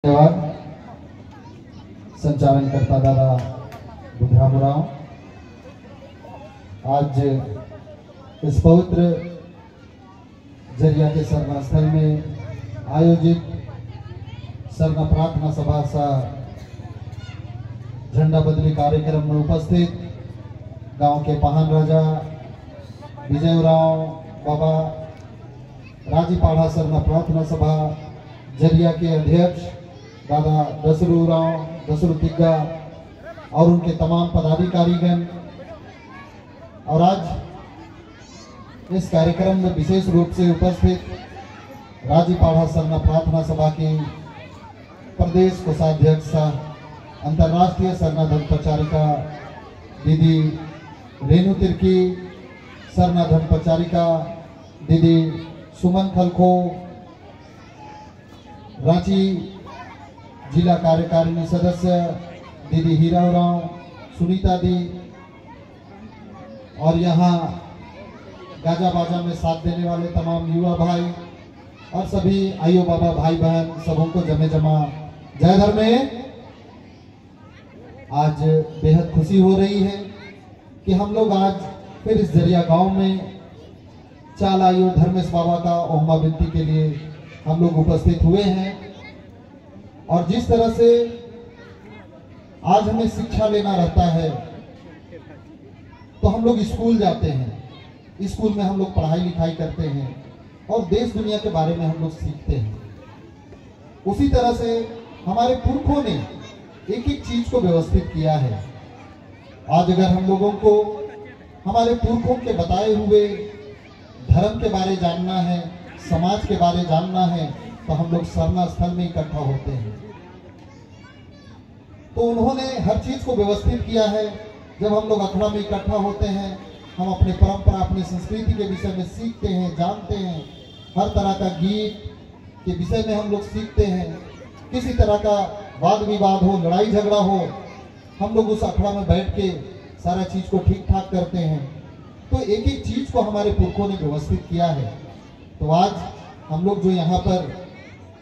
धन्यवाद। संचालन करता दादा बुधरामराव। आज इस पवित्र जरिया के सरना स्थल में आयोजित सरना प्रार्थना सभा सा झंडा बदली कार्यक्रम में उपस्थित गांव के पहान राजा विजयराव बाबा राजीपाड़ा सरना प्रार्थना सभा जरिया के अध्यक्ष दादा दसरू तिग्गा और उनके तमाम पदाधिकारीगण और आज इस कार्यक्रम में विशेष रूप से उपस्थित राजीपाड़ा सरना प्रार्थना सभा के प्रदेश कोषाध्यक्ष अंतर्राष्ट्रीय सरना धर्म प्रचारिका दीदी रेणु तिर्की, सरना धर्म प्रचारिका दीदी सुमन खलखो, रांची जिला कार्यकारिणी सदस्य दीदी हीरा उरांव, सुनीता दी और यहाँ गाजा बाजा में साथ देने वाले तमाम युवा भाई और सभी आयो बाबा भाई बहन सबों को जमे जमा जय धर्म में। आज बेहद खुशी हो रही है कि हम लोग आज फिर इस जरिया गांव में चाल आयो धर्मेश बाबा का ओहमा विनती के लिए हम लोग उपस्थित हुए हैं। और जिस तरह से आज हमें शिक्षा लेना रहता है तो हम लोग स्कूल जाते हैं, स्कूल में हम लोग पढ़ाई लिखाई करते हैं और देश दुनिया के बारे में हम लोग सीखते हैं। उसी तरह से हमारे पुरखों ने एक एक चीज को व्यवस्थित किया है। आज अगर हम लोगों को हमारे पुरखों के बताए हुए धर्म के बारे जानना है, समाज के बारे जानना है, तो हम लोग सरना स्थल में इकट्ठा होते हैं। तो उन्होंने हर चीज को व्यवस्थित किया है। जब हम लोग अखड़ा में इकट्ठा होते हैं, हम अपने परंपरा, अपनी संस्कृति के विषय में सीखते हैं, जानते हैं। हर तरह का गीत के विषय में हम लोग सीखते हैं। किसी तरह का वाद विवाद हो, लड़ाई झगड़ा हो, हम लोग उस अखड़ा में बैठ के सारा चीज को ठीक ठाक करते हैं। तो एक एक चीज को हमारे पुरखों ने व्यवस्थित किया है। तो आज हम लोग जो यहाँ पर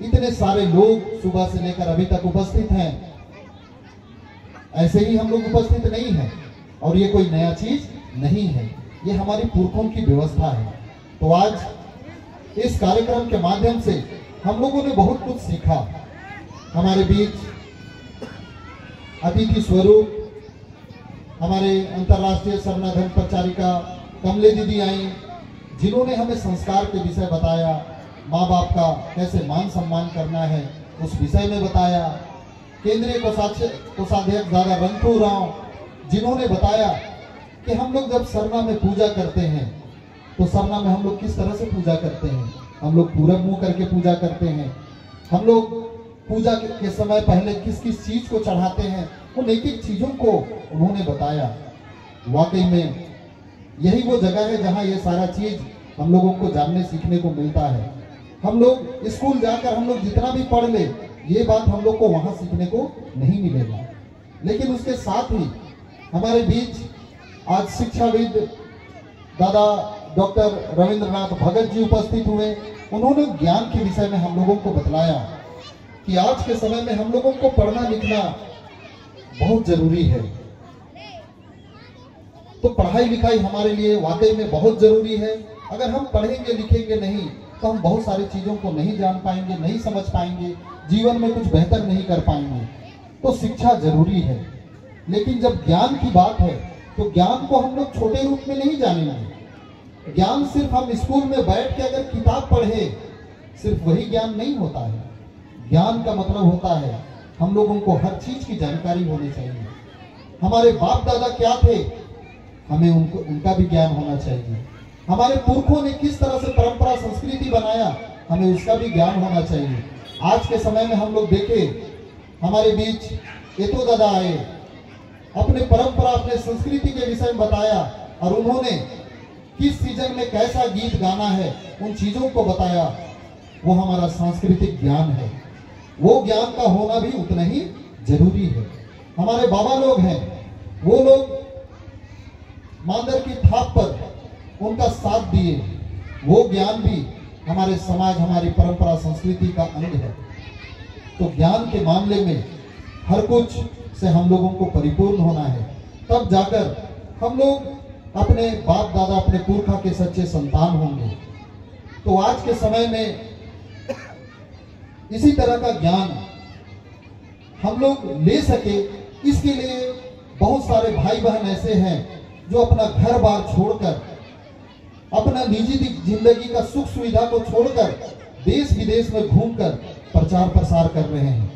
इतने सारे लोग सुबह से लेकर अभी तक उपस्थित हैं, ऐसे ही हम लोग उपस्थित नहीं हैं और ये कोई नया चीज नहीं है, ये हमारे पुरखों की व्यवस्था है। तो आज इस कार्यक्रम के माध्यम से हम लोगों ने बहुत कुछ सीखा। हमारे बीच अतिथि स्वरूप हमारे अंतर्राष्ट्रीय सरना धर्म प्रचारिका कमले दीदी आई, जिन्होंने हमें संस्कार के विषय बताया, माँ बाप का कैसे मान सम्मान करना है उस विषय में बताया। केंद्रीय कोषाध्यक्ष दादा रंथू राव, जिन्होंने बताया कि हम लोग जब सरना में पूजा करते हैं तो सरना में हम लोग किस तरह से पूजा करते हैं। हम लोग पूरब मुंह करके पूजा करते हैं। हम लोग पूजा के समय पहले किस किस चीज को चढ़ाते हैं, उन एक एक चीजों को उन्होंने बताया। वाकई में यही वो जगह है जहां ये सारा चीज हम लोगों को जानने सीखने को मिलता है। हम लोग स्कूल जाकर हम लोग जितना भी पढ़ ले, ये बात हम लोग को वहां सीखने को नहीं मिलेगा। लेकिन उसके साथ ही हमारे बीच आज शिक्षाविद दादा डॉक्टर रविंद्रनाथ भगत जी उपस्थित हुए। उन्होंने ज्ञान के विषय में हम लोगों को बतलाया कि आज के समय में हम लोगों को पढ़ना लिखना बहुत जरूरी है। तो पढ़ाई लिखाई हमारे लिए वाकई में बहुत जरूरी है। अगर हम पढ़ेंगे लिखेंगे नहीं तो हम बहुत सारी चीजों को नहीं जान पाएंगे, नहीं समझ पाएंगे, जीवन में कुछ बेहतर नहीं कर पाएंगे। तो शिक्षा जरूरी है। लेकिन जब ज्ञान की बात है तो ज्ञान को हम लोग छोटे रूप में नहीं जानेंगे। ज्ञान सिर्फ हम स्कूल में बैठ के अगर किताब पढ़े, सिर्फ वही ज्ञान नहीं होता है। ज्ञान का मतलब होता है हम लोगों को हर चीज की जानकारी होनी चाहिए। हमारे बाप दादा क्या थे, हमें उनका भी ज्ञान होना चाहिए। हमारे पुरखों ने किस तरह से परंपरा संस्कृति बनाया, हमें उसका भी ज्ञान होना चाहिए। आज के समय में हम लोग देखें, हमारे बीच एतो दादा आए, अपने परंपरा अपने संस्कृति के विषय में बताया और उन्होंने किस सीजन में कैसा गीत गाना है उन चीजों को बताया। वो हमारा सांस्कृतिक ज्ञान है। वो ज्ञान का होना भी उतना ही जरूरी है। हमारे बाबा लोग हैं, वो लोग मांदर की थाप पर उनका साथ दिए। वो ज्ञान भी हमारे समाज, हमारी परंपरा संस्कृति का अंग है। तो ज्ञान के मामले में हर कुछ से हम लोगों को परिपूर्ण होना है, तब जाकर हम लोग अपने बाप दादा, अपने पुरखा के सच्चे संतान होंगे। तो आज के समय में इसी तरह का ज्ञान हम लोग ले सके, इसके लिए बहुत सारे भाई बहन ऐसे हैं जो अपना घर बार छोड़कर, अपना निजी जिंदगी का सुख सुविधा को छोड़कर देश विदेश में घूमकर प्रचार प्रसार कर रहे हैं।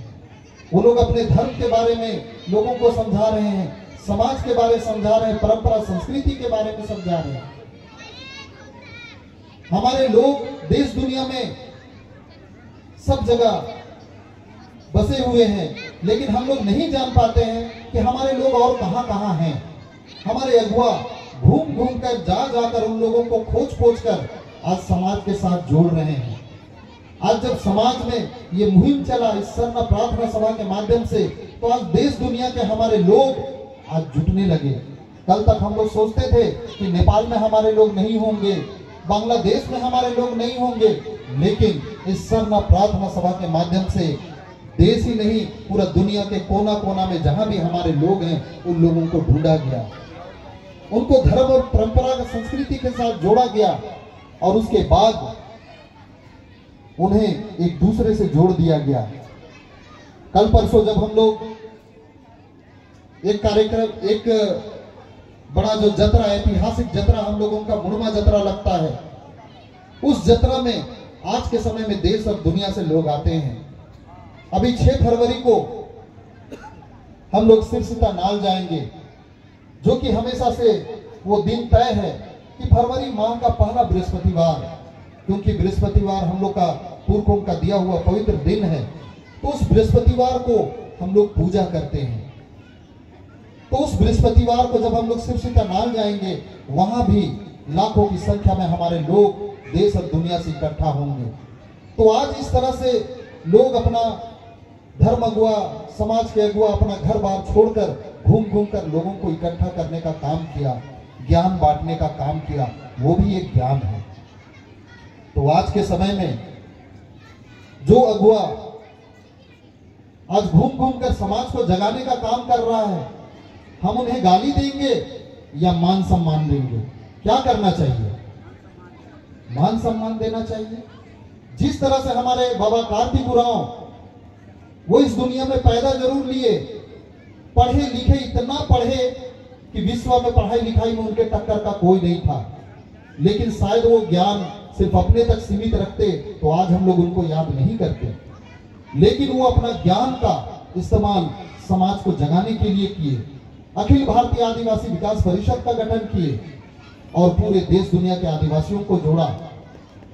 वो लोग अपने धर्म के बारे में लोगों को समझा रहे हैं, समाज के बारे में समझा रहे हैं, परंपरा संस्कृति के बारे में समझा रहे हैं। हमारे लोग देश दुनिया में सब जगह बसे हुए हैं, लेकिन हम लोग नहीं जान पाते हैं कि हमारे लोग और कहां कहां हैं। हमारे अगुआ घूम घूम कर जा जाकर उन लोगों को खोज खोज कर आज समाज के साथ जोड़ रहे हैं। आज जब समाज में ये मुहिम चला इस सरना प्रार्थना सभा के माध्यम से, तो आज देश दुनिया के हमारे लोग आज जुटने लगे। कल तक हम लोग सोचते थे कि नेपाल में हमारे लोग नहीं होंगे, बांग्लादेश में हमारे लोग नहीं होंगे, लेकिन इस सरना प्रार्थना सभा के माध्यम से देश ही नहीं पूरा दुनिया के कोना कोना में जहां भी हमारे लोग हैं उन लोगों को ढूंढा गया, उनको धर्म और परंपरा का संस्कृति के साथ जोड़ा गया और उसके बाद उन्हें एक दूसरे से जोड़ दिया गया। कल परसों जब हम लोग एक कार्यक्रम, एक बड़ा जो जतरा, ऐतिहासिक जतरा हम लोगों का मुड़मा जतरा लगता है, उस जतरा में आज के समय में देश और दुनिया से लोग आते हैं। अभी 6 फरवरी को हम लोग सिरसिता नाल जाएंगे, जो कि हमेशा से वो दिन तय है कि फरवरी माह का पहला बृहस्पतिवार, क्योंकि बृहस्पतिवार हम लोग का पुरखों का दिया हुआ पवित्र दिन है, तो उस बृहस्पतिवार को हम लोग पूजा करते हैं। तो उस बृहस्पतिवार को जब हम लोग सिरसिता नाल जाएंगे, वहां भी लाखों की संख्या में हमारे लोग देश और दुनिया से इकट्ठा होंगे। तो आज इस तरह से लोग अपना धर्म अगुआ, समाज के अगुआ अपना घर बार छोड़कर घूम घूम कर लोगों को इकट्ठा करने का काम किया, ज्ञान बांटने का काम किया, वो भी एक ज्ञान है। तो आज के समय में जो अगुआ आज घूम घूम कर समाज को जगाने का काम कर रहा है, हम उन्हें गाली देंगे या मान सम्मान देंगे? क्या करना चाहिए? मान सम्मान देना चाहिए। जिस तरह से हमारे बाबा कार्तिक उरांव, वो इस दुनिया में पैदा जरूर लिए, पढ़े लिखे, इतना पढ़े कि विश्व में पढ़ाई लिखाई में उनके टक्कर का कोई नहीं था, लेकिन शायद वो ज्ञान सिर्फ अपने तक सीमित रखते तो आज हम लोग उनको याद नहीं करते। लेकिन वो अपना ज्ञान का इस्तेमाल समाज को जगाने के लिए किए, अखिल भारतीय आदिवासी विकास परिषद का गठन किए और पूरे देश दुनिया के आदिवासियों को जोड़ा।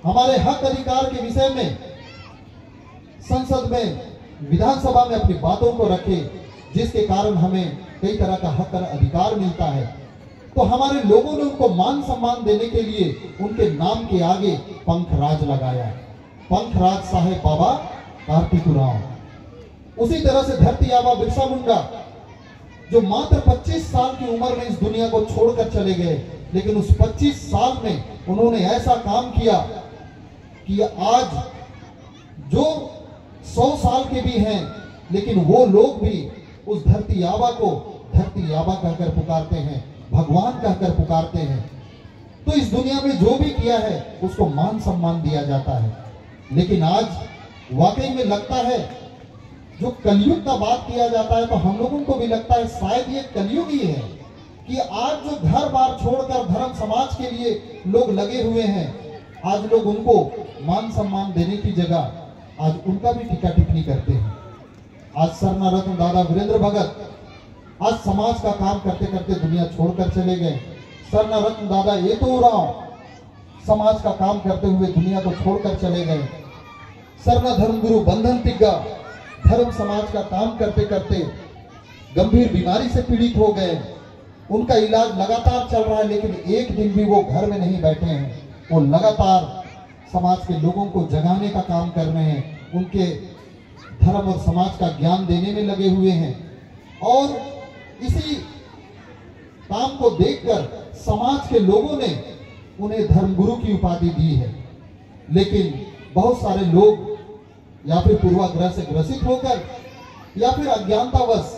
हमारे हक अधिकार के विषय में संसद में, विधानसभा में अपनी बातों को रखे, जिसके कारण हमें कई तरह का हक और अधिकार मिलता है। तो हमारे लोगों ने उनको मान सम्मान देने के लिए उनके नाम के आगे पंखराज लगाया, पंखराज साहेब बाबा कार्तिक उरांव। उसी तरह से धरती आबा बिरसा मुंडा, जो मात्र 25 साल की उम्र में इस दुनिया को छोड़कर चले गए, लेकिन उस 25 साल में उन्होंने ऐसा काम किया कि आज जो 100 साल के भी हैं, लेकिन वो लोग भी उस धरती आबा को धरती आबा कहकर पुकारते हैं, भगवान कहकर पुकारते हैं। तो इस दुनिया में जो भी किया है उसको मान सम्मान दिया जाता है। लेकिन आज वाकई में लगता है, जो कलयुग का बात किया जाता है, तो हम लोगों को भी लगता है शायद ये कलयुग ही है कि आज जो घर बार छोड़कर धर्म समाज के लिए लोग लगे हुए हैं, आज लोग उनको मान सम्मान देने की जगह आज उनका भी टीका टिप्पणी करते हैं। आज सरना रत्न दादा वीरेंद्र भगत आज समाज का काम करते करते दुनिया छोड़कर चले गए। सरना रत्न दादा एतो उरांव समाज का काम करते हुए दुनिया को छोड़कर चले गए। सरना धर्मगुरु बंधन तिग्गा धर्म समाज का काम करते करते गंभीर बीमारी से पीड़ित हो गए। उनका इलाज लगातार चल रहा है, लेकिन एक दिन भी वो घर में नहीं बैठे हैं। वो लगातार समाज के लोगों को जगाने का काम कर रहे हैं, उनके धर्म और समाज का ज्ञान देने में लगे हुए हैं। और इसी काम को देखकर समाज के लोगों ने उन्हें धर्मगुरु की उपाधि दी है। लेकिन बहुत सारे लोग या फिर पूर्वाग्रह से ग्रसित होकर या फिर अज्ञानतावश